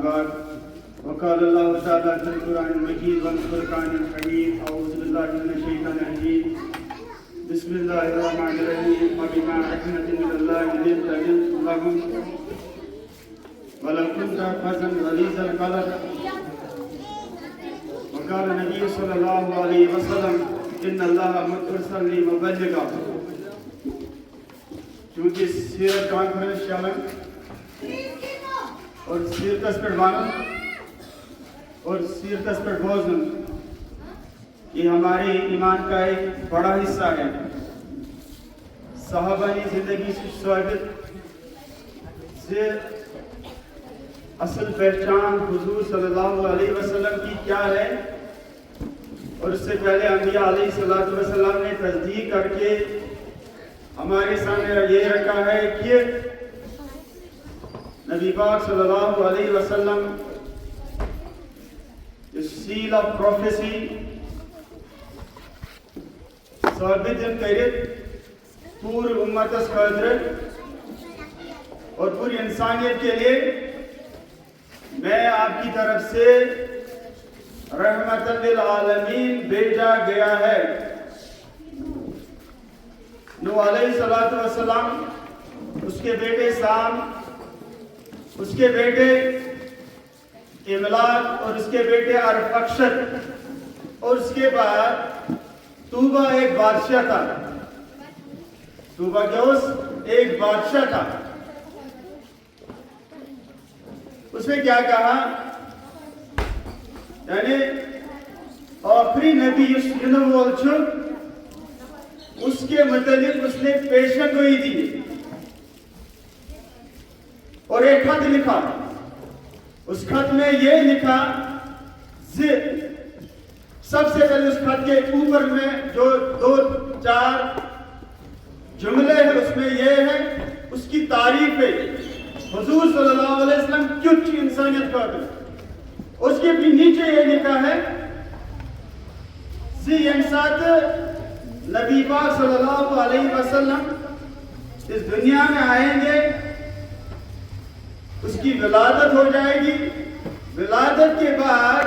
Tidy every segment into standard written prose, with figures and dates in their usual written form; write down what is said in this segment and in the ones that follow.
بعد وقال الله تعالى في القرآن المجيد والفرقان الحميد أعوذ بالله من الشيطان الرجيم بسم الله الرحمن الرحيم وبما رحمة من الله لنت لهم ولو كنت فظا غليظ القلب وقال النبي صلى الله عليه وسلم إن الله أرسلني مبلغا. چونکہ سیرت کانفرنس چلن اور سیرتس پر ون اور سیرتس پر بوزن یہ ہمارے ایمان کا ایک بڑا حصہ ہے. صحابہ زندگی سے ثابت سے اصل پہچان حضور صلی اللہ علیہ وسلم کی کیا ہے اور اس سے پہلے انبیاء علیہ السلام نے تصدیق کر کے ہمارے سامنے یہ رکھا ہے کہ نبی پاک صلی اللہ علیہ وسلم seal of prophecy ثابت کرت پوری امتس خاطر اور پوری انسانیت کے لیے میں آپ کی طرف سے رحمت للعالمین بھیجا گیا ہے. نوح علیہ السلام، اس کے بیٹے سام، اس کے بیٹے املاک اور اس کے بیٹے ارفخشد اور اس کے بعد توبہ ایک بادشاہ تھا. توبہ کیوس ایک بادشاہ تھا. اس نے کیا کہا یعنی آخری نبی اس کے متعلق اس نے پیشن گوئی دی اور ایک خط لکھا. اس خط میں یہ لکھا سب سے پہلے اس خط کے اوپر میں جو 2-4 جملے ہیں اس میں یہ ہے اس کی تعریف ہے حضور صلی اللہ علیہ وسلم کچھ انسانیت کا ہے. اس کے بھی نیچے یہ لکھا ہے ساتھ نبی پاک صلی اللہ علیہ وسلم اس دنیا میں آئیں گے، اس کی ولادت ہو جائے گی. ولادت کے بعد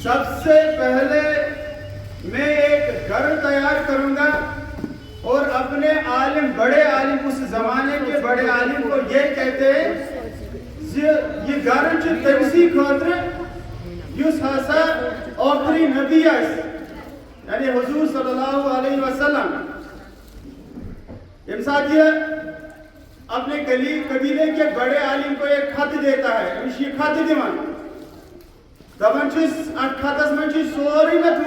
سب سے پہلے میں ایک گھر تیار کروں گا اور اپنے عالم، بڑے عالم، اس زمانے کے بڑے عالم کو یہ کہتے ہیں یہ گھر تمسی خاطر یس ہسا آخری نبی یعنی حضور صلی اللہ علیہ وسلم امساد یہ اپنے قبیلے کے بڑے عالم کو ایک خط دیتا ہے. یہ خط دیوان دپان خطس من سوری مت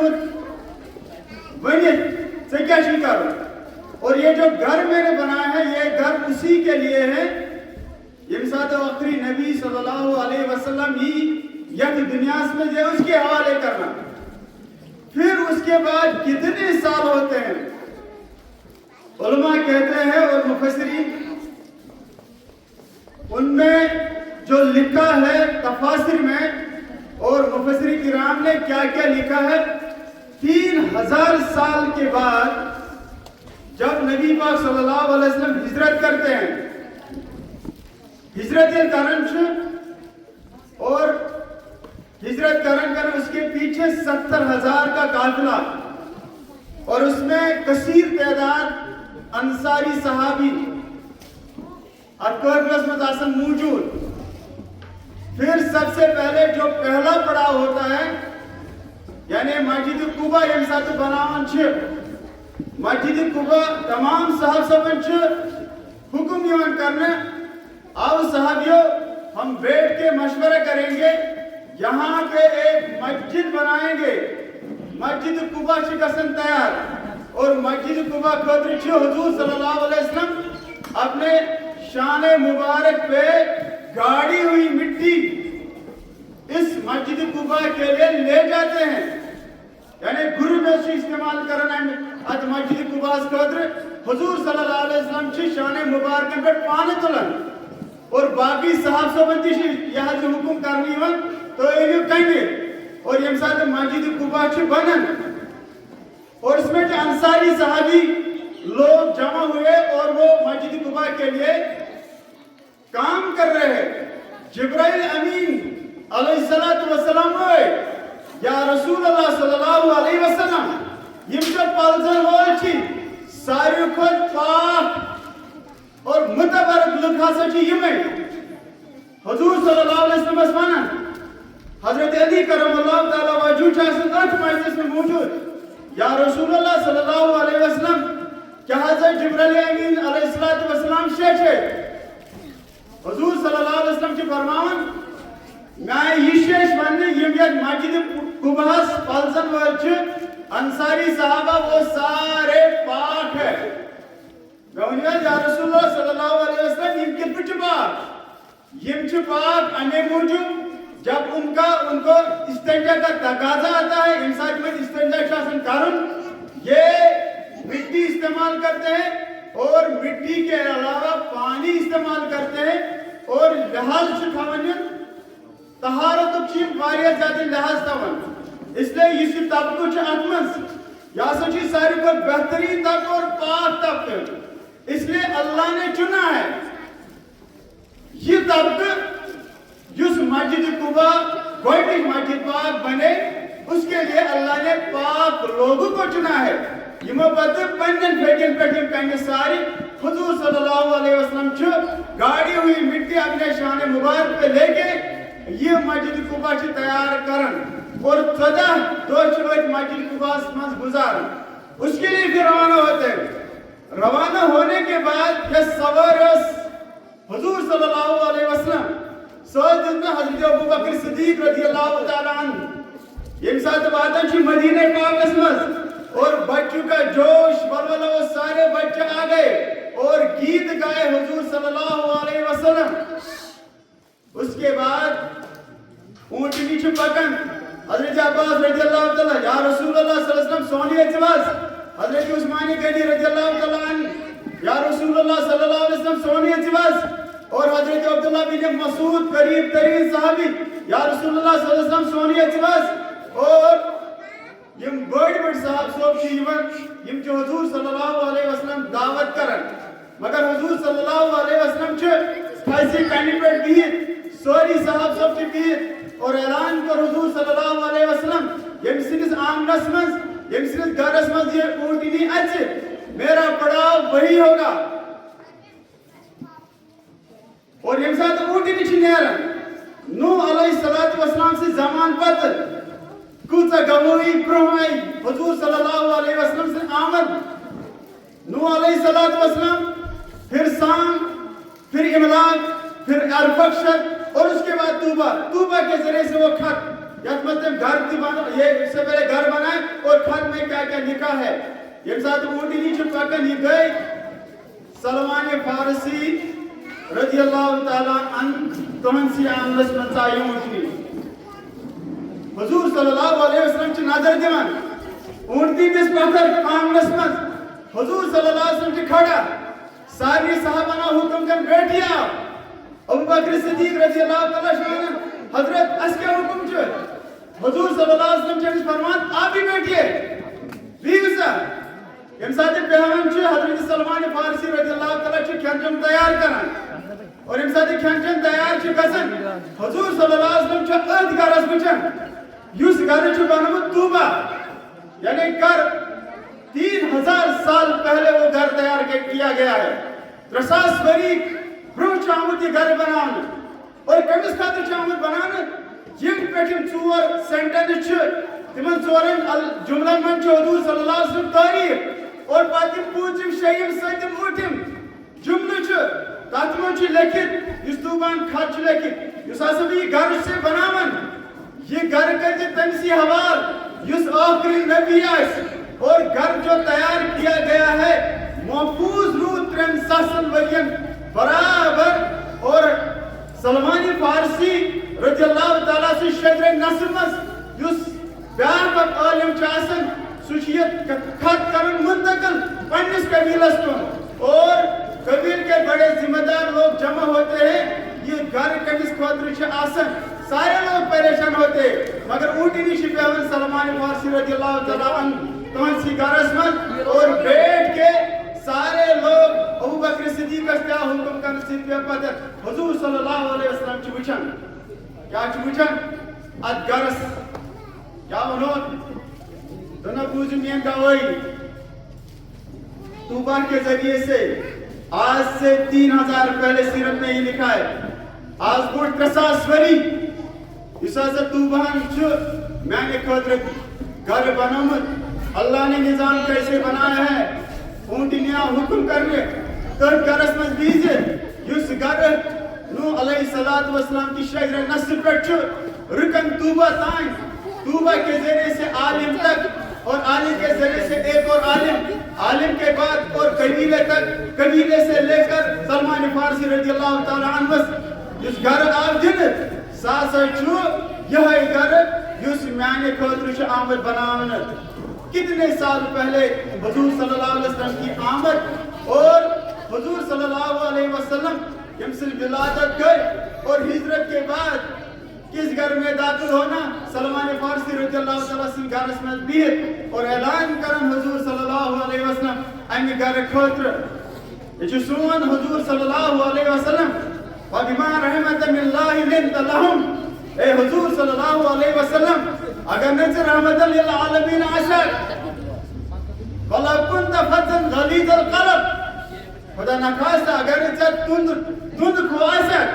ونت ژے کیا چھ کرُن. اور یہ جو گھر میں نے بنایا ہے یہ گھر اسی کے لیے ہے یم ساتھ آخری نبی صلی اللہ علیہ وسلم ہی یک دنیا میں یہ اس کے حوالے کرنا. پھر اس کے بعد کتنے سال ہوتے ہیں علماء کہتے ہیں اور مفسرین ان میں جو لکھا ہے تفاسیر میں اور مفسرین کرام نے کیا کیا لکھا ہے 3000 سال کے بعد جب نبی پاک صلی اللہ علیہ وسلم ہجرت کرتے ہیں، ہجرت کرن اور ہجرت کرن اس کے پیچھے 70,000 کا قافلہ اور اس میں کثیر تعداد انصاری صحابی موجود. پھر سب سے پہلے جو پہلا پڑاؤ ہوتا ہے یعنی مسجد قباء یم ساتھ بناون مسجد قباء تمام صحابہ حکم یوان کرنے آؤ صحابیوں ہم بیٹھ کے مشورہ کریں گے، یہاں پہ ایک مسجد بنائیں گے. مسجد قباء گژھن تیار اور مسجد قباء خاطر حضور صلی اللہ علیہ وسلم اپنے شان مبارک پہ گاڑی ہوئی مٹی اس مسجد قباء کے لیے لے جاتے ہیں. یعنی گرو میں استعمال کرنا ات مسجد قباء خاطر حضور صلی اللہ علیہ وسلم شان مبارک پہ پانے تلن اور باقی صحابہ یہ حکم کرنی تو ایلیو کہیں اور یم ساتھ مسجد قباء بنن اور اس میں جو انصاری صحابی لوگ جمع ہوئے اور وہ مسجد قباء کے لیے کام کر رہے ہیں. जिब्राइल अमीन अलैहिस्सलातु वस्सलाम होय या रसूल अल्लाह सल्लल्लाहु अलैहि वसल्लम यम जो पलजन वोल छी सारी खुद पाक और मुतबरक लुक हसा छी यमे हुजूर सल्लल्लाहु अलैहि वसल्लम वनान हजरत अली करमल्लाहु तआला वजहू छासन अठ मजलिस में मौजूद या रसूल अल्लाह सल्लल्लाहु अलैहि वसल्लम क्या हजरत जिब्राइल अमीन अलैहिस्सलातु वस्सलाम शेख है हुजूर सल्लल्लाहु अलैहि वसल्लम के फरमान मैं यशेश वन्ने यम यत मस्जिद कुबास पलजन वल छ अंसारी साहबा वो सारे पाक है गवनिया या रसूल अल्लाह सल्लल्लाहु अलैहि वसल्लम यम कित छ पाक यम छ पाक अने मौजूद जब उनको इस्तिंजा का तकाजा आता है इंसान में इस्तिंजा शासन कारण ये मिट्टी इस्तेमाल करते हैं और मिट्टी के अलावा पानी इस्तेमाल करते हैं और लिहाज खावन तहारत चीज वारिया ज्यादा लिहाज तवन इसलिए इस तब कुछ अतमस या सची सारी को बेहतरीन तब और पाक तब इसलिए अल्लाह ने चुना है ये तब जिस मस्जिद कुबा गोइटी मस्जिद पाक बने उसके लिए अल्लाह ने पाक लोगों को चुना है यमो पद पंजन फेटन पेटन कंगे सारी हुजूर सल्लल्लाहु अलैहि वसल्लम छ गाड़ी हुई मिट्टी अपने शान मुबारक पे लेके ये मस्जिद कुबा छ तैयार करन और 14 दोषवत मस्जिद कुबा में गुजार उसके लिए फिर रवाना होने के बाद ये सवार हुजूर सल्लल्लाहु अलैहि वसल्लम सौद में हजरत अबू बकर सिद्दीक रज़ियल्लाहु तआला अन्हु यम साथ बातन छी मदीने पाक में और बच्चों का जोश बलबला वो सारे बच्चे आ गए और गीत गाए हुजूर सल्लल्लाहु अलैहि वसल्लम उसके बाद ऊंटनी छ पकन हजरत अब्बास रज़ियल्लाहु तआला या रसूल अल्लाह सल्लल्लाहु अलैहि वसल्लम सोनिए जवास हजरत उस्मान गनी रज़ियल्लाहु तआला अन्हु या रसूल अल्लाह सल्लल्लाहु अलैहि वसल्लम सोनिए जवास और हजरत अब्दुल्लाह बिन मसूद करीब तरीन सहाबी या रसूल अल्लाह सल्लल्लाहु अलैहि वसल्लम सोनिए जवास और यम बड़ साहब सोब छी यम जो हुजूर सल्लल्लाहु अलैहि वसल्लम दावत करन मगर हुजूर सल्लल्लाहु अलैहि वसल्लम छ फैसी कैंडिडेट भी सोरी साहब सोब छी भी और ऐलान कर हुजूर सल्लल्लाहु अलैहि वसल्लम यम सिनिस आंगनस में यम सिनिस घरस में ये ऊंटनी अच्छे मेरा पड़ाव वही होगा और यम साथ ऊंटनी छ नेरन नूह अलैहिस्सलातु वस्सलाम से जमान पत्र कुछ गवोई ब्रह्माई हुजूर सल्लल्लाहु अलैहि वसल्लम से आमद नूह अलैहिस्सलातु वस्सलाम फिर साम फिर इमलाक फिर अरफक्षर और उसके बाद तूबा के जरिए से वो खत याद मतलब घर ये इससे पहले घर बनाए और खत में क्या क्या लिखा है ये साथ ऊंटी नीचे पकड़ ये गए सलमान फारसी रज़ियल्लाहु ताला अन्हु तमसी आमलस में चाहिए ऊंटी हुजूर सल्लल्लाहु अलैहि वसल्लम की नजर दिवन ऊंटनी बिस पत्थर आमलस में हुजूर सल्लल्लाहु अलैहि वसल्लम की खड़ा सारी सहाबा ना हुक्म कर बैठिया अबू बकर सिद्दीक रज़ियल्लाहु तआला शान हजरत अस्के हुक्म छ हुजूर सल्लल्लाहु अलैहि वसल्लम के फरमान आप भी बैठिए बीसा यम साथ पहलवान छ हजरत सलमान फारसी रज़ियल्लाहु तआला छ खानजम तैयार करन और यम साथ खानजम तैयार छ गसन हुजूर सल्लल्लाहु अलैहि वसल्लम छ अद गरस बचन युस घर छ बनमत तूबा यानी कर 3000 साल पहले वो घर तैयार किया गया है रसास वरी ब्रोह चामुत ये घर बनाने और कमिस खातिर चामुत बनाने जिम पेटिम चोर सेंटेंस छ तिमन चोरन अल जुमला मन छ हुजूर सल्लल्लाहु अलैहि वसल्लम तारीफ और पातिम पूजिम शयम सतिम उठिम जुमला छ तातमन छ लिखित इस तूबान खत छ लिखित युस असबी घर से बनावन ये घर कर तमसी हवाल युस आखिरी नबी आस और घर जो तैयार किया गया है महफूज रूह 3 वरियन बराबर और सलमानी फारसी रज़ियल्लाहु ताला से शजर नस्मस युस ब्याह आलिम चासन सुचियत खत करन मुंतकिल पन्निस कबीलस को और कबील के बड़े जिम्मेदार लोग जमा होते हैं ये घर कमिस खोदर छ आसन सारे लोग परेशान होते मगर ऊंटी निशी पेवन सलमान फारसी रज़ियल्लाहु ताला अन्हु तमसी गरस में और बैठ के سارے لوگ ابو بکر صدیق کیا حکم کرنے سے پتہ حضور صلی اللہ علیہ وسلم چھ وچھان کیا چھ وچھان ات گرس کیا ونون دنا بوجھ میں گواہی توبہ کے ذریعے سے آج سے 3000 پہلے سیرت میں ہی لکھا ہے آج گوٹ 300 وری اس حضرت توبہن چھ میں نے خاطر گھر بنامت اللہ نے نظام کیسے بنایا ہے اونٹنیا حکم کرنے تر گرس میں بیزے یس گر نو علیہ الصلوۃ والسلام کی شجر نصب پر چھ رکن توبہ تائیں توبہ کے ذریعے سے عالم تک اور عالم کے ذریعے سے ایک اور عالم کے بعد اور قبیلے تک قبیلے سے لے کر سلمان فارسی رضی اللہ تعالی عنہ جس گھر آپ دن ساسا چھو یہ گھر جس میانے خاطر چھ آمد بناون کتنے سال پہلے حضور صلی اللہ علیہ وسلم کی آمد اور حضور صلی اللہ علیہ وسلم یمسل ولادت گئے اور ہجرت کے بعد کس گھر میں داخل ہونا سلمان فارسی رضی اللہ تعالیٰ سے گھر اس میں بیت اور اعلان کرن حضور صلی اللہ علیہ وسلم امی گھر خاطر یہ سون حضور صلی اللہ علیہ وسلم وَبِمَا رَحْمَةً مِّنَ اللَّهِ لِنْتَ لَهُمْ اے حضور صلی اللہ علیہ وسلم اگر نظر رحمت للعالمین عاشق وَلَوْ كُنْتَ فَتًّا غَلِيظَ الْقَلْبِ خدا نخواستہ اگر نظر دند کو عاشق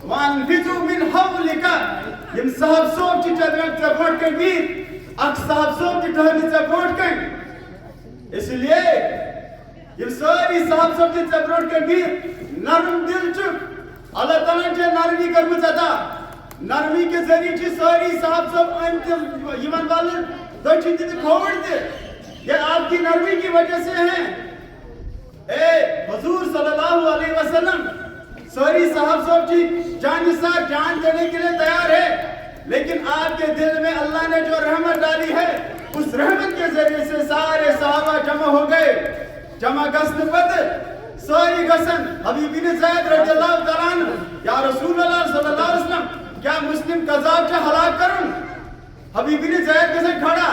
وَانْفِذُوا مِنْ حَوْلِكَ یم صاحب صوب چی چدرن چپوٹ کے بیر اک صاحب صوب چی ٹھہرنی چپوٹ کے اس لیے یم ساری صاحب صوب چی چپوٹ کے بیر نرم دل چک اللہ تعالیٰ چے نرمی کرمت ادا نرمی کے ذریعے چی ساری صاحب صاحب انتم یمن والے دو چیزیں کھوڑ دے یہ آپ کی نرمی کی وجہ سے ہیں اے حضور صلی اللہ علیہ وسلم ساری صاحب صاحب چی جان نثار جان دینے کے لیے تیار ہے لیکن آپ کے دل میں اللہ نے جو رحمت ڈالی ہے اس رحمت کے ذریعے سے سارے صحابہ جمع ہو گئے جمع گسن پتر ساری گسن حبیب بن زید رضی اللہ تعالیٰ عنہ یا رسول اللہ صلی اللہ علیہ وسلم کیا مسلم قذاب چا ہلاک کرن حبیب بن زید کے سے کھڑا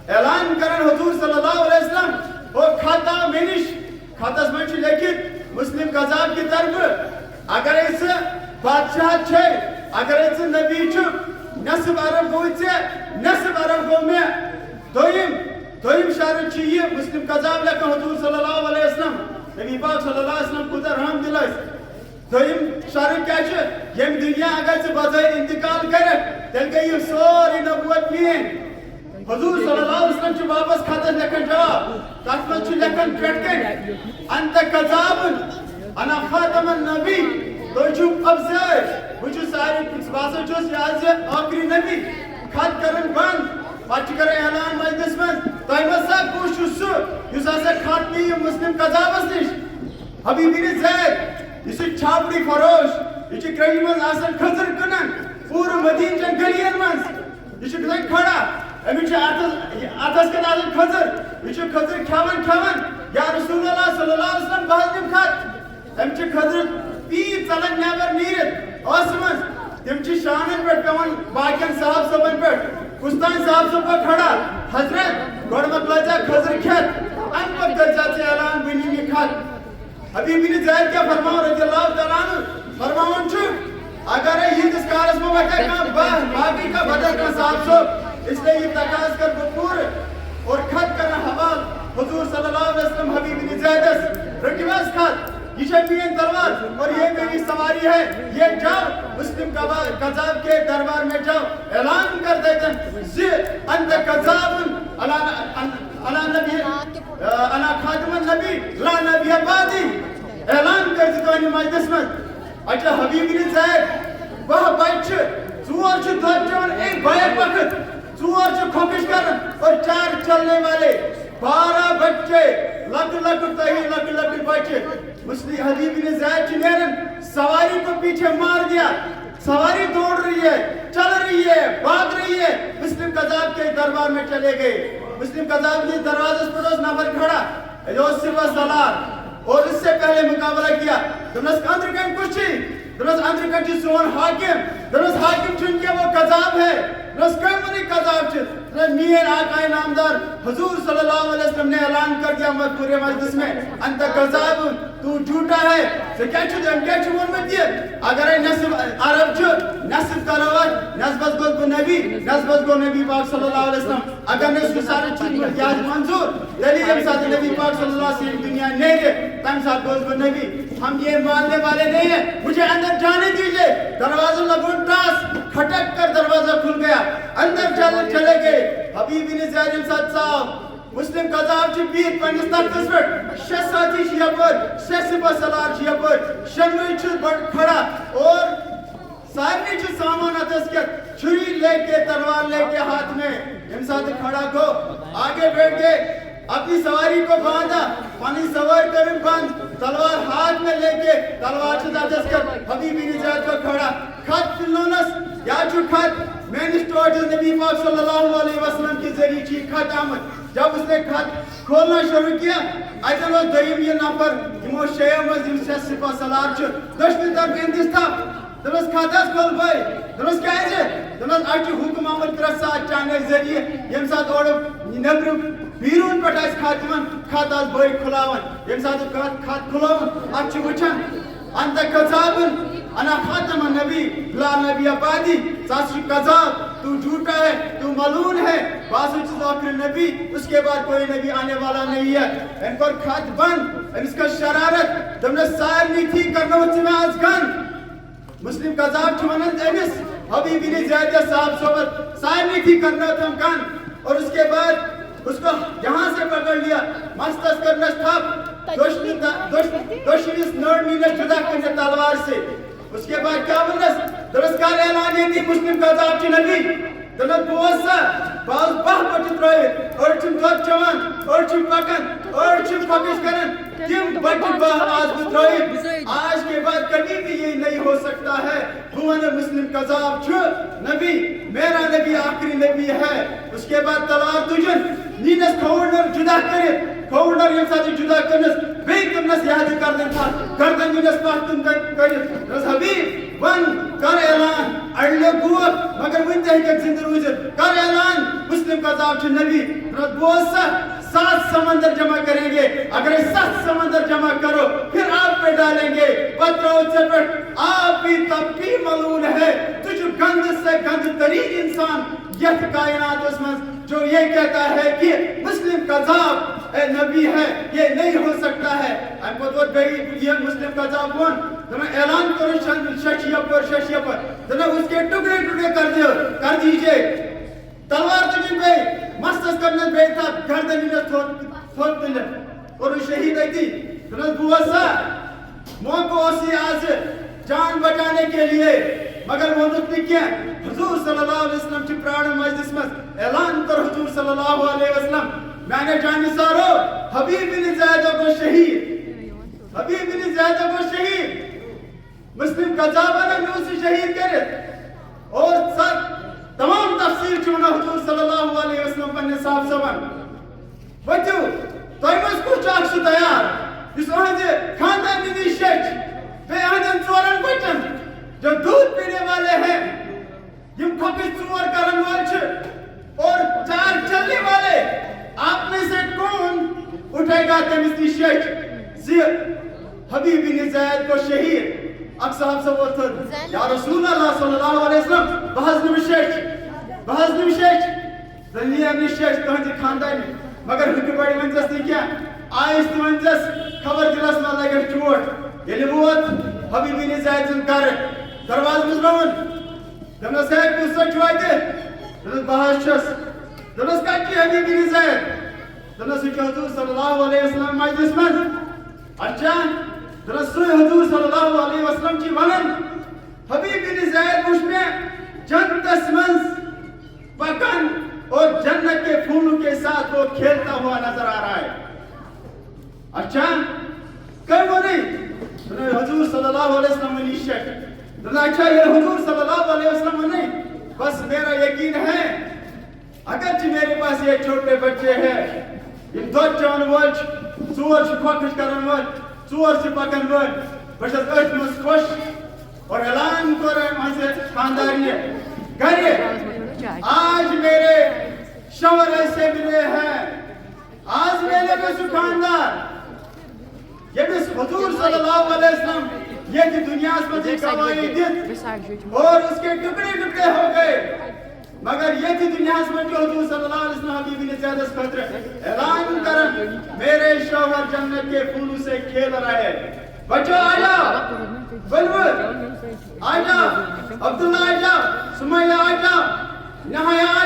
اعلان کرن حضور صلی اللہ علیہ وسلم وہ کھاتا منش کھاتا سمجھ لیکن مسلم قذاب کی طرف اگر اس بادشاہ چھے اگر اس نبی چھو نصب عرب ہوئی چھے نصب عرب ہو میں دویم شارت چیئے مسلم قذاب لکن حضور صلی اللہ علیہ وسلم نبی پاک صلی اللہ علیہ وسلم کتا رحم دلائس دویم شارت کیا چھے یم دنیا اگر سے بظاہر انتقال کرے تل گئی سوری نبوت میں حضور صلی اللہ علیہ وسلم چھو واپس کھاتا لکن جواب تاکمت چھو لکن پیٹ کے انت قذابن انا خاتم النبی تو چھو افزائے وہ چھو ساری کچھ باسا چھو سیاسی آخری نبی خط کرن بند پاچ کرے اعلان مجلس میں تائمت سا کوشش سو یس ایسا خاتمی مسلم قذابس نش حبیب بن زید یسے چھاپڑی فروش یسے کرئی من آسن خزر کنن پور مدین چن گلین من یسے کسان کھڑا امی چھے آتس کے دازن خزر یسے خزر کھاون یا رسول اللہ صلی اللہ علیہ وسلم بہت نم خط امی چھے خزر پیر چلن نیبر نیرت آسمن تم چھے شانن پر پیون باقین صاحب صبن پر کستان صاحب صاحب کا کھڑا حضرت گوڑ مطلجہ خزر کھت ان پر درجہ سے اعلان بنی میں کھت حبیب بن زید کیا فرماؤں رضی اللہ تعالیٰ عنہ فرماؤں چھو اگر یہ جس کارس میں وقت باقی کا بدل کا صاحب صاحب اس لئے یہ تقاض کر بپور اور کھت کرنا حوال حضور صلی اللہ علیہ وسلم حبیب بن زید رکیواز کھت یہ شبین تلوار اور یہ میری سواری ہے یہ جاؤ مسلم قذاب کے دربار میں جاؤ اعلان کر دیتے زی انت قذاب انا نبی انا خاتم النبی لا نبی آبادی اعلان کر دیتے ہیں مجلس میں اچھا حبیب بن زید وہ بچ زور چھ دھجان ایک بھائی وقت زور چھ کھوکش کر اور 4 چلنے والے 12 بچے لگ تہی بچے مسلم حبیب بن زید چنیرن سواری کو پیچھے مار دیا سواری دوڑ رہی ہے چل رہی ہے بھاگ رہی ہے مسلم قذاب کے دربار میں چلے گئے مسلم قذاب کے دروازے پر اس نفر کھڑا جو صرف سلار اور اس سے پہلے مقابلہ کیا دنس اندر کن کچھ دنس اندر کن چی سون حاکم دنس حاکم چن کے وہ قذاب ہے دنس کن منی قذاب چی मेरे आका नामदार हुजूर सल्लल्लाहु अलैहि वसल्लम ने ऐलान कर दिया पूरे मजलिस में, अंत कज़ाब, तू झूठा है। से क्या वोनमुत ये अगर नस्ब अरब नस्ब करवत नस्बत गो नबी पाक सल्लल्लाहु अलैहि वसल्लम अगर ने सुसार याद मंजूर दलील हम साथ नबी पाक सल्लल्लाहु अलैहि वसल्लम दुनिया नहीं है तम साथ गो नबी। हम ये मानने वाले नहीं है। मुझे अंदर जाने दीजिए। दरवाजा लगो टास, खटक कर दरवाजा खुल गया, अंदर चले गए। हबीब बिन ज़ैद साहब मुस्लिम कज़ाब ची बीत पंडित तख्तस पे शे साथी ची यपर, शे सिपह सलार ची यपर, शनवी ची बड़ खड़ा और सारनी ची सामान अतस के छुरी लेके तलवार लेके हाथ में इन साथ खड़ा को आगे बैठ गए। अपनी सवारी को बांधा, पानी सवार कर बांध, तलवार हाथ में लेके तलवार से दादस कर हबीब बिन ज़ैद को खड़ा। खत फिलोनस या जो खत मैंने स्टोर नबी पाक सल्लल्लाहु अलैहि वसल्लम के जरिए ची खत आमद। जब उसने खत खोलना शुरू किया अतन वो दयम ये नफर यमो शेयो मजिम से सिपह सलार च दश्त तरफ इंदिस था दरस खादस खोल भाई दरस क्या है दरस आज हुक्म आमद त्रसा चाने जरिए यम साथ और नब्र बीरून पटास खातमन खातास भाई खुलावन यम साथ खात खुलावन आज वचन अंत कज़ाबन अना खातम नबी ला नबी आबादी सासु कज़ाब, तू झूठा है, तू मलून है, बासुच आखिर नबी, उसके बाद कोई नबी आने वाला नहीं है। इन पर खत बंद, इसका शरारत तुमने सार नहीं थी करना उसमें आज गन मुस्लिम कज़ाब चुनन एमिस हबीब बिन ज़ैद साहब सोबत सार नहीं थी करना तुम गन और उसके बाद उसको यहाँ से पकड़ लिया मस्तस करना था दोषिस नर्मी ने जुदा करने तलवार से। उसके बाद क्या बनस दरसकार ऐलान ये थी मुस्लिम कज़ाब की नबी दरस बोसा बाज बाह पटित रहे और चुम दोत चवन और चुम पकन और चुम फकिश करन किम बट बाह आज बुतरहे। आज के बाद कभी भी ये नहीं हो सकता है। भुवन मुस्लिम कज़ाब छु नबी मेरा नबी आखिरी नबी है। उसके बाद तलवार तुजन नीनस खौंडर जुदा करे खौंडर ये साथी जुदा करनस बेकमनस याद कर दे था गर्दन नीनस पास्तुन कर रस हबीब वन कर ऐलान अल्लाह गुआ मगर वन तह के जिंदर उजर कर ऐलान मुस्लिम कज़ाब छु नबी रस बोसा 7 समंदर जमा करेंगे। अगर 7 समंदर जमा करो फिर आप पे डालेंगे पत्रों से आप भी तब भी मलून है। तुझ गंद से गंद तरीन इंसान यह कायनात उसमें जो ये कहता है कि मुस्लिम कज़ाब नबी है, ये नहीं हो सकता है। हमको तो गई ये मुस्लिम कज़ाब कौन तो ऐलान करो शशिया पर तो उसके टुकड़े टुकड़े कर दीजिए। तलवार तुझे पे मस्तस करने पे था गर्दन में थोड़ दिले और शहीद थी तो बुआसा मौको ओसी आज जान बचाने के लिए मगर वो ने क्या हुजूर सल्लल्लाहु अलैहि वसल्लम की प्राण मजलिस में ऐलान कर हुजूर सल्लल्लाहु अलैहि वसल्लम मैंने जान सारो हबीब बिन ज़ैद को शहीद हबीब बिन ज़ैद को शहीद मुस्लिम कज़ाब ने उसे शहीद करे और सर तमाम तफसीर चुना हुजूर सल्लल्लाहु अलैहि वसल्लम पन्ने साहब सबन बच्चो तयमस कुछ आक्ष तैयार इस ओहजे खानदान निशेच वे आजन चोरन बचन जो दूध पीने वाले हैं जिम खपिस चोर करन वाले और 4 चलने वाले आप में से कौन उठेगा तमिस निशेच हबीब बिन ज़ैद को शहीद अक्सर सब बोलते या रसूल अल्लाह सल्लल्लाहु अलैहि वसल्लम बहस निशेच दुनिया निशेच तहज खानदान मगर हुक बड़ी मंजस नहीं क्या आइस मंजस खबर दिलस में लगे चोट ये वोत हबीब बिन ज़ैद कर दरवाज मुजरवन तमने से कुछ चुआते तमने बहस तमने काटी हबीब बिन ज़ैद तमने से हुजूर सल्लल्लाहु अलैहि वसल्लम मजलिस में अच्छा रसूल हुजूर सल्लल्लाहु अलैहि वसल्लम की वलन हबीब बिन ज़ैद उसमें जन्नत मंस पकन और जन्नत के फूलों के साथ वो खेलता हुआ नजर आ रहा है। अच्छा कहीं वो नहीं तो हुजूर सल्लल्लाहु अलैहि वसल्लम ने निश्चय तो अच्छा ये हुजूर सल्लल्लाहु अलैहि वसल्लम नहीं बस मेरा यकीन है अगर मेरे पास ये छोटे बच्चे हैं ये दो जवान वोच चोर से खोखश करन वोच चोर से पकन वोच बस अट मस खुश और ऐलान कर वहां से खानदारी करिए आज मेरे शौहर ऐसे मिले हैं आज मेले में सुखानदार ये भी हुजूर सल्लल्लाहु अलैहि वसल्लम ये की दुनिया में कमाई और उसके टुकड़े टुकड़े हो गए मगर ये थी दुनिया में जो हुजूर सल्लल्लाहु अलैहि वसल्लम हबीब ने ज़्यादा खतर ऐलान कर मेरे शौहर जन्नत के फूलों से खेल रहे बच्चों आ जाओ बुलबुल आ जाओ अब्दुल्ला आ जाओ सुमैया आ जाओ नहाया आ